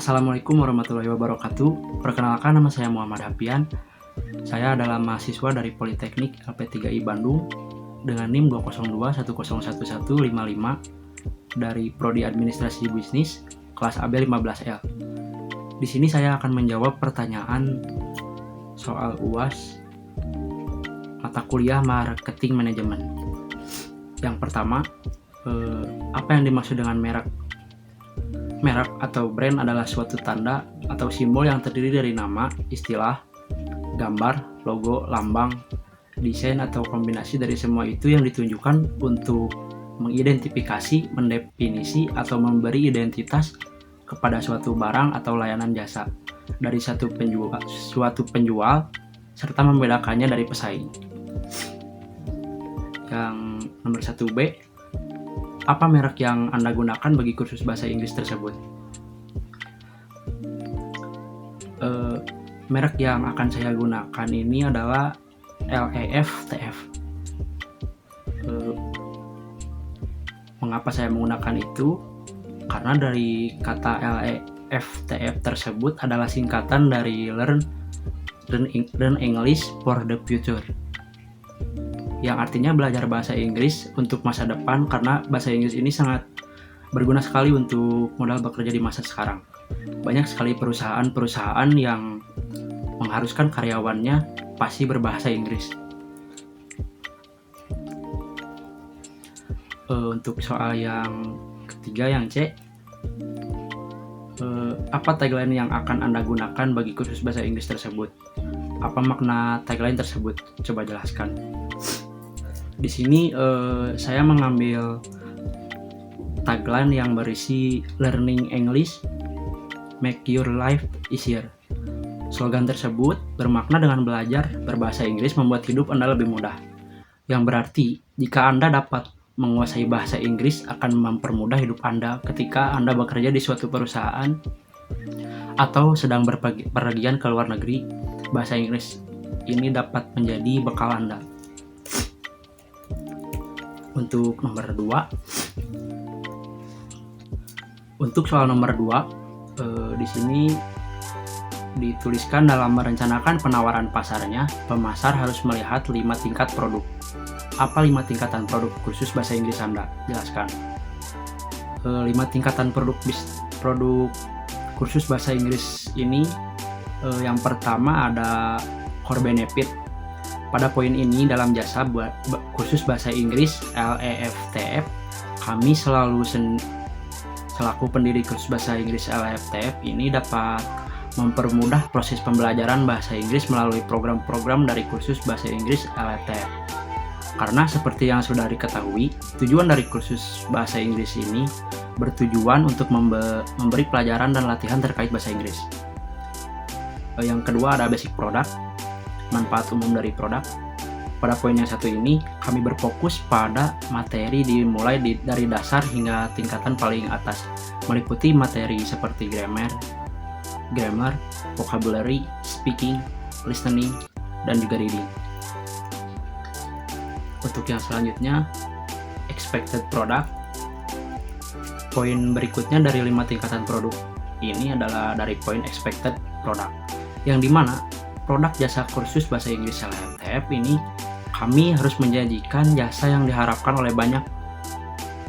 Assalamualaikum warahmatullahi wabarakatuh. Perkenalkan, nama saya Muhammad Hafian. Saya adalah mahasiswa dari Politeknik LP3I Bandung dengan NIM 202101155 dari Prodi Administrasi Bisnis kelas AB 15L. Di sini saya akan menjawab pertanyaan soal UAS mata kuliah Marketing Manajemen. Yang pertama, apa yang dimaksud dengan merek? Merek atau brand adalah suatu tanda atau simbol yang terdiri dari nama, istilah, gambar, logo, lambang, desain atau kombinasi dari semua itu yang ditunjukkan untuk mengidentifikasi, mendefinisi atau memberi identitas kepada suatu barang atau layanan jasa dari suatu penjual serta membedakannya dari pesaing. Yang nomor 1B, apa merek yang Anda gunakan bagi kursus bahasa Inggris tersebut? Merek yang akan saya gunakan ini adalah LEFTF. Mengapa saya menggunakan itu? Karena dari kata LEFTF tersebut adalah singkatan dari Learn English for the Future, yang artinya belajar bahasa Inggris untuk masa depan, karena bahasa Inggris ini sangat berguna sekali untuk modal bekerja di masa sekarang. Banyak sekali perusahaan-perusahaan yang mengharuskan karyawannya pasti berbahasa Inggris. Untuk soal yang ketiga, yang C, apa tagline yang akan Anda gunakan bagi kursus bahasa Inggris tersebut? Apa makna tagline tersebut? Coba jelaskan. Di sini saya mengambil tagline yang berisi Learning English Make Your Life Easier. Slogan tersebut bermakna dengan belajar berbahasa Inggris membuat hidup Anda lebih mudah. Yang berarti jika Anda dapat menguasai bahasa Inggris akan mempermudah hidup Anda ketika Anda bekerja di suatu perusahaan atau sedang berpergian ke luar negeri. Bahasa Inggris ini dapat menjadi bekal Anda. Untuk nomor 2, untuk soal nomor 2, di sini dituliskan dalam merencanakan penawaran pasarnya, pemasar harus melihat 5 tingkat produk. Apa 5 tingkatan produk kursus bahasa Inggris Anda? Jelaskan. 5 tingkatan produk kursus bahasa Inggris ini, yang pertama ada core benefit. Pada poin ini dalam jasa kursus bahasa Inggris LEFTF, kami selaku pendiri kursus bahasa Inggris LEFTF ini dapat mempermudah proses pembelajaran bahasa Inggris melalui program-program dari kursus bahasa Inggris LEFTF. Karena seperti yang sudah diketahui, tujuan dari kursus bahasa Inggris ini bertujuan untuk memberi pelajaran dan latihan terkait bahasa Inggris. Yang kedua ada basic product, manfaat umum dari produk. Pada poin yang satu ini, kami berfokus pada materi dimulai dari dasar hingga tingkatan paling atas, meliputi materi seperti grammar, vocabulary, speaking, listening, dan juga reading. Untuk yang selanjutnya, expected product. Poin berikutnya dari 5 tingkatan produk ini adalah dari poin expected product, yang dimana produk jasa kursus bahasa Inggris LEFTF ini kami harus menjanjikan jasa yang diharapkan oleh banyak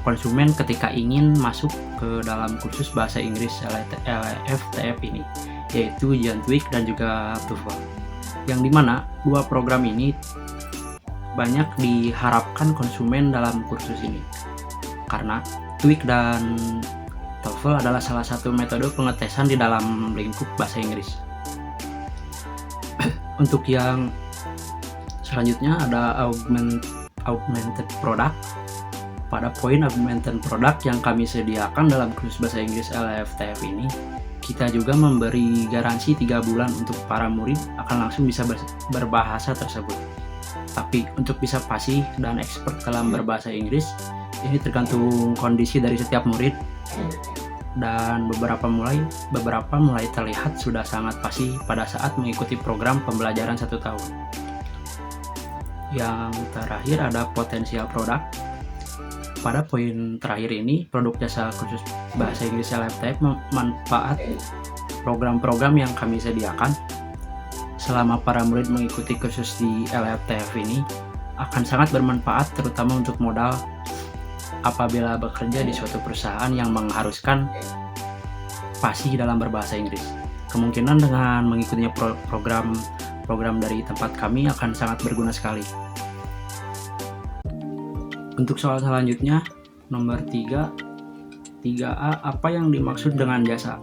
konsumen ketika ingin masuk ke dalam kursus bahasa Inggris LEFTF ini, yaitu ujian TOEIC dan juga TOEFL, yang dimana dua program ini banyak diharapkan konsumen dalam kursus ini, karena TOEIC dan TOEFL adalah salah satu metode pengetesan di dalam lingkup bahasa Inggris. Untuk yang selanjutnya ada augmented product. Pada poin augmented product yang kami sediakan dalam kursus bahasa Inggris LEFTF ini, kita juga memberi garansi 3 bulan untuk para murid akan langsung bisa berbahasa tersebut. Tapi untuk bisa fasih dan expert dalam berbahasa Inggris, ini tergantung kondisi dari setiap murid, dan beberapa mulai terlihat sudah sangat fasih pada saat mengikuti program pembelajaran 1 tahun. Yang terakhir ada potensial produk. Pada poin terakhir ini, produk jasa kursus bahasa Inggris LFTF memanfaat program-program yang kami sediakan. Selama para murid mengikuti kursus di LFTF ini akan sangat bermanfaat, terutama untuk modal apabila bekerja di suatu perusahaan yang mengharuskan fasih dalam berbahasa Inggris. Kemungkinan dengan mengikutinya program dari tempat kami akan sangat berguna sekali. Untuk soal selanjutnya, nomor 3A, apa yang dimaksud dengan jasa?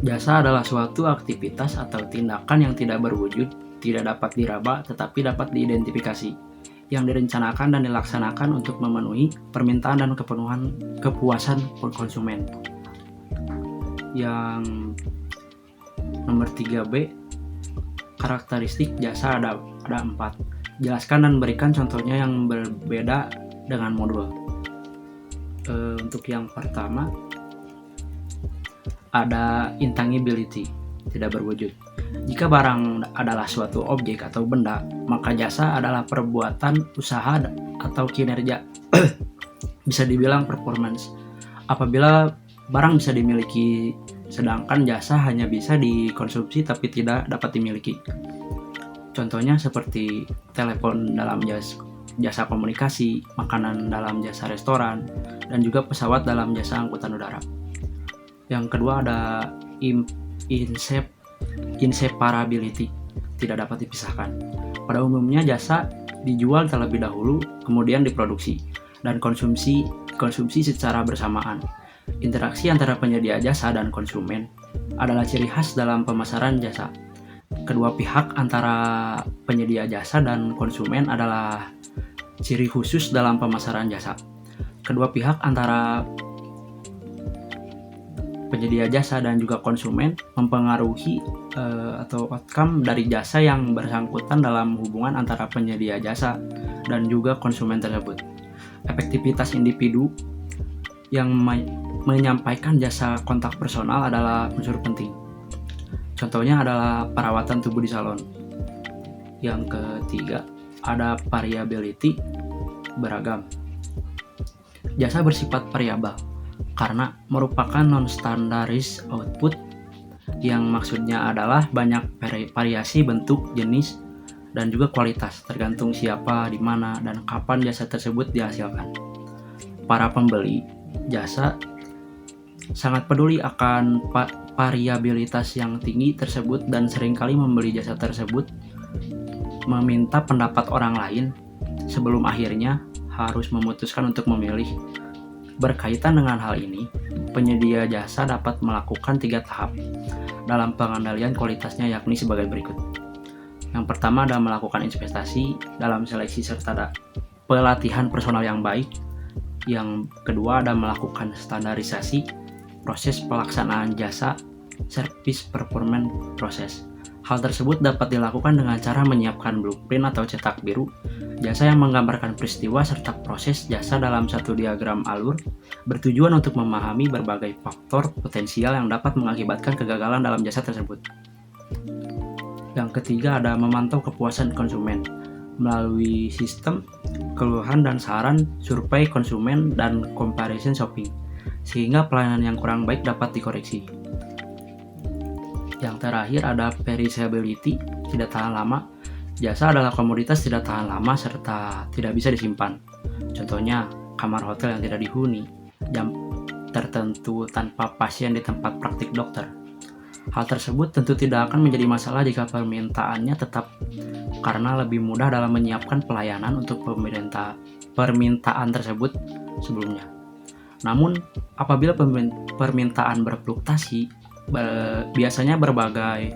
Jasa adalah suatu aktivitas atau tindakan yang tidak berwujud, tidak dapat diraba, tetapi dapat diidentifikasi, yang direncanakan dan dilaksanakan untuk memenuhi permintaan dan kepuasan konsumen. Yang nomor 3B, karakteristik jasa ada 4. Jelaskan dan berikan contohnya yang berbeda dengan modul. Untuk yang pertama, ada intangibility, tidak berwujud. Jika barang adalah suatu objek atau benda, maka jasa adalah perbuatan, usaha, atau kinerja. Bisa dibilang performance. Apabila barang bisa dimiliki, sedangkan jasa hanya bisa dikonsumsi tapi tidak dapat dimiliki. Contohnya seperti telepon dalam jasa komunikasi, makanan dalam jasa restoran, dan juga pesawat dalam jasa angkutan udara. Yang kedua ada inseparability, tidak dapat dipisahkan. Pada umumnya jasa dijual terlebih dahulu, kemudian diproduksi dan konsumsi secara bersamaan. Interaksi antara penyedia jasa dan konsumen adalah ciri khas dalam pemasaran jasa. Kedua pihak antara penyedia jasa dan konsumen adalah ciri khusus dalam pemasaran jasa. Kedua pihak antara penyedia jasa dan juga konsumen mempengaruhi atau outcome dari jasa yang bersangkutan dalam hubungan antara penyedia jasa dan juga konsumen tersebut. Efektivitas individu yang menyampaikan jasa kontak personal adalah unsur penting. Contohnya adalah perawatan tubuh di salon. Yang ketiga, ada variability, beragam. Jasa bersifat variabel karena merupakan non-standaris output, yang maksudnya adalah banyak variasi bentuk, jenis, dan juga kualitas, tergantung siapa, di mana, dan kapan jasa tersebut dihasilkan. Para pembeli jasa sangat peduli akan variabilitas yang tinggi tersebut dan seringkali membeli jasa tersebut meminta pendapat orang lain sebelum akhirnya harus memutuskan untuk memilih. Berkaitan dengan hal ini, penyedia jasa dapat melakukan 3 tahap dalam pengendalian kualitasnya, yakni sebagai berikut. Yang pertama adalah melakukan investasi dalam seleksi serta pelatihan personal yang baik. Yang kedua adalah melakukan standarisasi proses pelaksanaan jasa, service performance proses. Hal tersebut dapat dilakukan dengan cara menyiapkan blueprint atau cetak biru jasa yang menggambarkan peristiwa serta proses jasa dalam satu diagram alur, bertujuan untuk memahami berbagai faktor potensial yang dapat mengakibatkan kegagalan dalam jasa tersebut. Yang ketiga ada memantau kepuasan konsumen melalui sistem keluhan dan saran, survei konsumen, dan comparison shopping, sehingga pelayanan yang kurang baik dapat dikoreksi. Yang terakhir ada perishability, tidak tahan lama. Jasa adalah komoditas tidak tahan lama serta tidak bisa disimpan. Contohnya, kamar hotel yang tidak dihuni, jam tertentu tanpa pasien di tempat praktik dokter. Hal tersebut tentu tidak akan menjadi masalah jika permintaannya tetap, karena lebih mudah dalam menyiapkan pelayanan untuk permintaan tersebut sebelumnya. Namun, apabila permintaan berfluktuasi, biasanya berbagai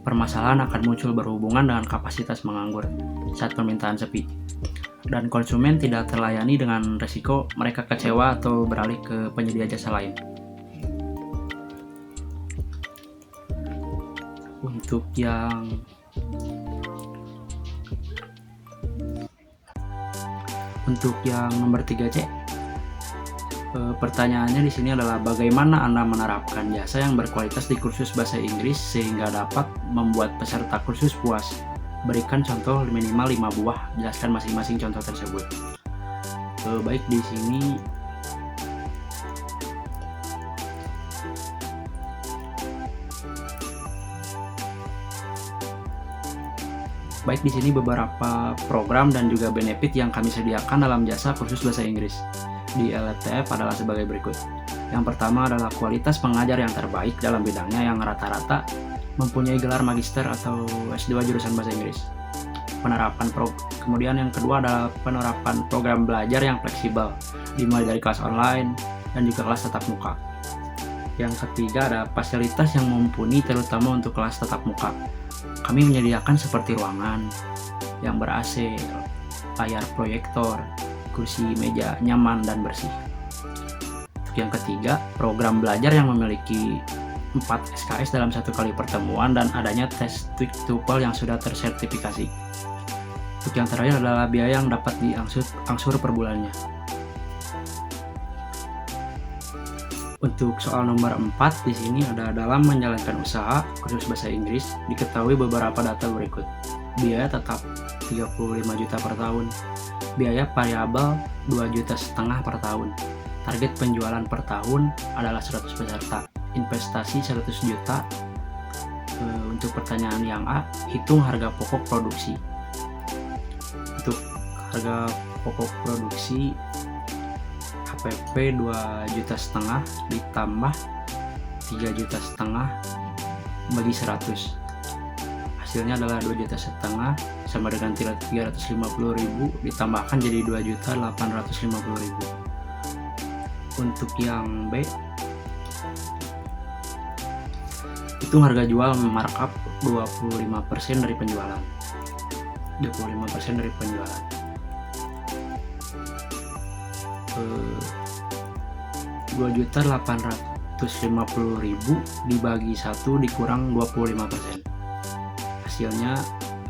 permasalahan akan muncul berhubungan dengan kapasitas menganggur saat permintaan sepi, dan konsumen tidak terlayani dengan resiko mereka kecewa atau beralih ke penyedia jasa lain. Untuk yang nomor 3C, pertanyaannya di sini adalah bagaimana Anda menerapkan jasa yang berkualitas di kursus bahasa Inggris sehingga dapat membuat peserta kursus puas. Berikan contoh minimal 5 buah, jelaskan masing-masing contoh tersebut. Baik di sini beberapa program dan juga benefit yang kami sediakan dalam jasa kursus bahasa Inggris di LFTF adalah sebagai berikut. Yang pertama adalah kualitas pengajar yang terbaik dalam bidangnya yang rata-rata mempunyai gelar magister atau S2 jurusan bahasa Inggris. Kemudian yang kedua adalah penerapan program belajar yang fleksibel, dimulai dari kelas online dan juga kelas tatap muka. Yang ketiga ada fasilitas yang mumpuni terutama untuk kelas tatap muka. Kami menyediakan seperti ruangan yang ber-AC, layar proyektor, kursi meja nyaman dan bersih. Untuk yang ketiga, program belajar yang memiliki 4 SKS dalam 1 kali pertemuan dan adanya tes TOEFL yang sudah tersertifikasi. Untuk yang terakhir adalah biaya yang dapat diangsur per bulannya. Untuk soal nomor 4 di sini ada dalam menjalankan usaha kursus bahasa Inggris diketahui beberapa data berikut. Biaya tetap 35 juta per tahun. Biaya variabel 2,5 juta per tahun. Target penjualan per tahun adalah 100 peserta. Investasi 100 juta. Untuk pertanyaan yang A, hitung harga pokok produksi. Untuk harga pokok produksi HPP 2,5 juta ditambah 3,5 juta bagi 100. Hasilnya adalah 2,5 juta sama dengan 350.000 ditambahkan jadi 2,850.000. Untuk yang B, hitung harga jual markup 25% dari penjualan. 25% dari penjualan. 2.850.000 dibagi 1 dikurang 25%. Hasilnya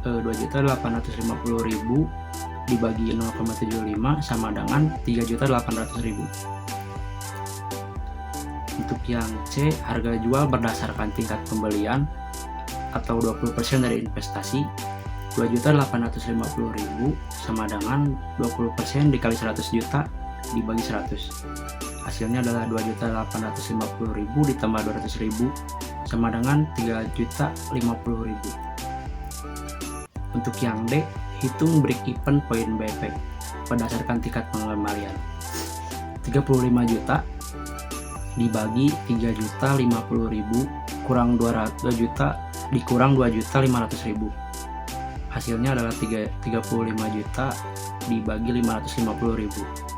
2.850.000 dibagi 0,75 sama dengan 3.800.000. Untuk yang C, harga jual berdasarkan tingkat pembelian atau 20% dari investasi. 2.850.000 sama dengan 20% dikali 100 juta dibagi 100. Hasilnya adalah 2.850.000 ditambah 200.000 sama dengan 3.050.000. Untuk yang D, hitung break even point by effect berdasarkan tingkat pengembalian. 35 juta dibagi 3.050.000 kurang 200 juta dikurang 2.500.000. Hasilnya adalah 35 juta dibagi 550.000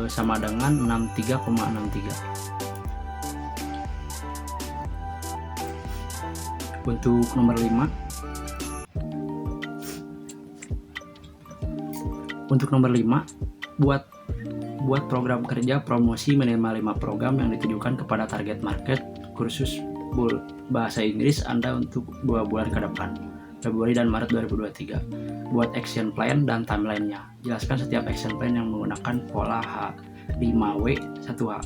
sama dengan 63,63. Untuk nomor 5, buat program kerja promosi minimal 5 program yang ditujukan kepada target market kursus bahasa Inggris Anda untuk 2 bulan ke depan, Februari dan Maret 2023. Buat action plan dan timeline-nya. Jelaskan setiap action plan yang menggunakan pola H5W1H.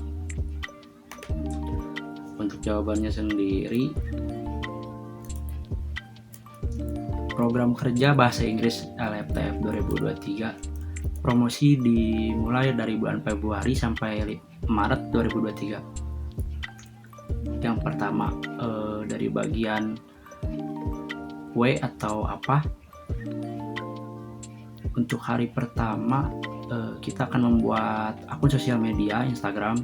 Untuk jawabannya sendiri, program kerja bahasa Inggris LFTF 2023 promosi dimulai dari bulan Februari sampai Maret 2023. Yang pertama dari bagian W atau apa. Untuk hari pertama kita akan membuat akun sosial media Instagram,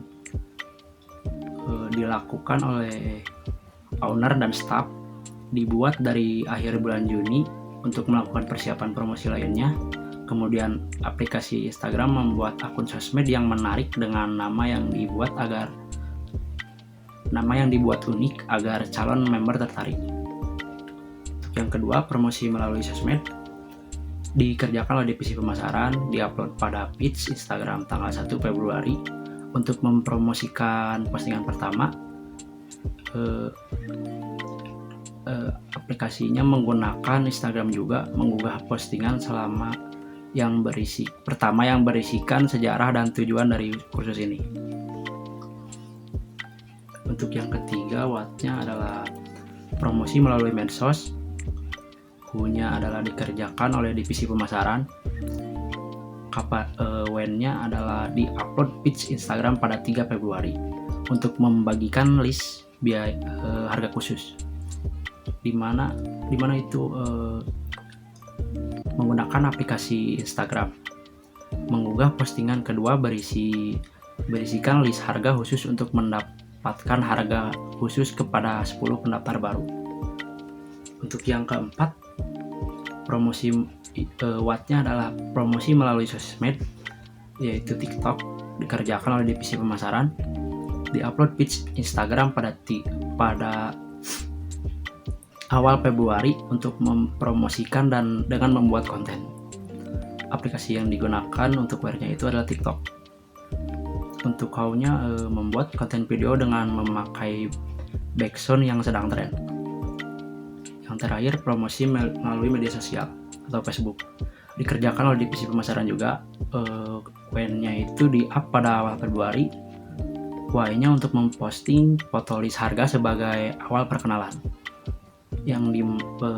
dilakukan oleh owner dan staff, dibuat dari akhir bulan Juni untuk melakukan persiapan promosi lainnya. Kemudian aplikasi Instagram membuat akun sosmed yang menarik dengan nama yang dibuat unik agar calon member tertarik. Untuk yang kedua, promosi melalui sosmed dikerjakan oleh divisi pemasaran, diupload pada page Instagram tanggal 1 Februari untuk mempromosikan postingan pertama. Aplikasinya menggunakan Instagram juga mengunggah postingan selama yang berisikan sejarah dan tujuan dari kursus ini. Untuk yang ketiga, wattnya adalah promosi melalui medsos. Who-nya adalah dikerjakan oleh divisi pemasaran, WN-nya adalah di-upload page Instagram pada 3 Februari untuk membagikan list biaya harga khusus, dimana itu menggunakan aplikasi Instagram. Mengunggah postingan kedua berisikan list harga khusus untuk mendapatkan harga khusus kepada 10 pendaftar baru. Untuk yang keempat, promosi Wattnya adalah promosi melalui sosmed, yaitu TikTok, dikerjakan oleh divisi pemasaran, di-upload page Instagram pada awal Februari untuk mempromosikan dan dengan membuat konten. Aplikasi yang digunakan untuk WR-nya itu adalah TikTok. Untuk how-nya membuat konten video dengan memakai background yang sedang tren. Yang terakhir, promosi melalui media sosial atau Facebook, dikerjakan oleh divisi pemasaran juga. WN-nya itu di-up pada awal Februari. Y-nya untuk memposting foto list harga sebagai awal perkenalan.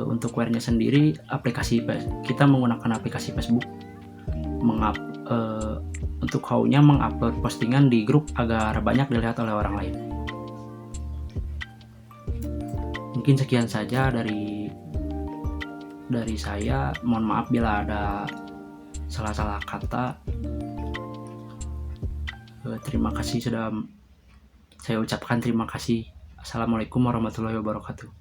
Untuk WR-nya sendiri, kita menggunakan aplikasi Facebook. Untuk how-nya mengupload postingan di grup agar banyak dilihat oleh orang lain. Mungkin sekian saja dari saya. Mohon maaf bila ada salah-salah kata. Terima kasih sudah saya ucapkan terima kasih. Assalamualaikum warahmatullahi wabarakatuh.